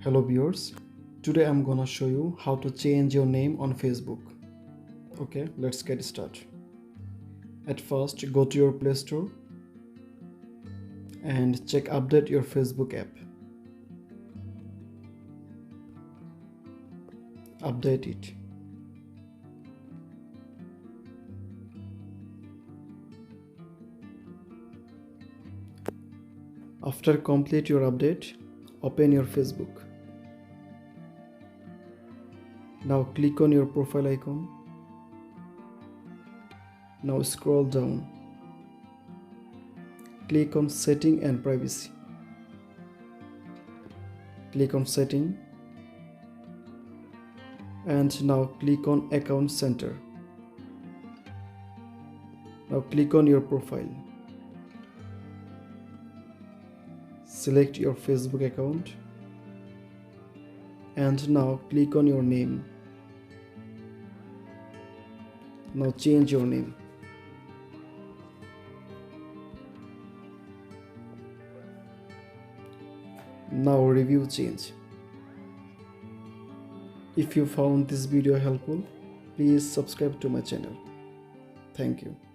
Hello viewers, today I'm gonna show you how to change your name on Facebook. Okay, let's get started. At first, go to your Play Store and check update your Facebook app. Update it. After complete your update, open your Facebook. Now click on your profile icon. Now scroll down. Click on Setting and Privacy. Click on Setting and now click on Account Center. Now click on your profile. Select your Facebook account and now click on your name. Now change your name. Now review change. If you found this video helpful, please subscribe to my channel. Thank you.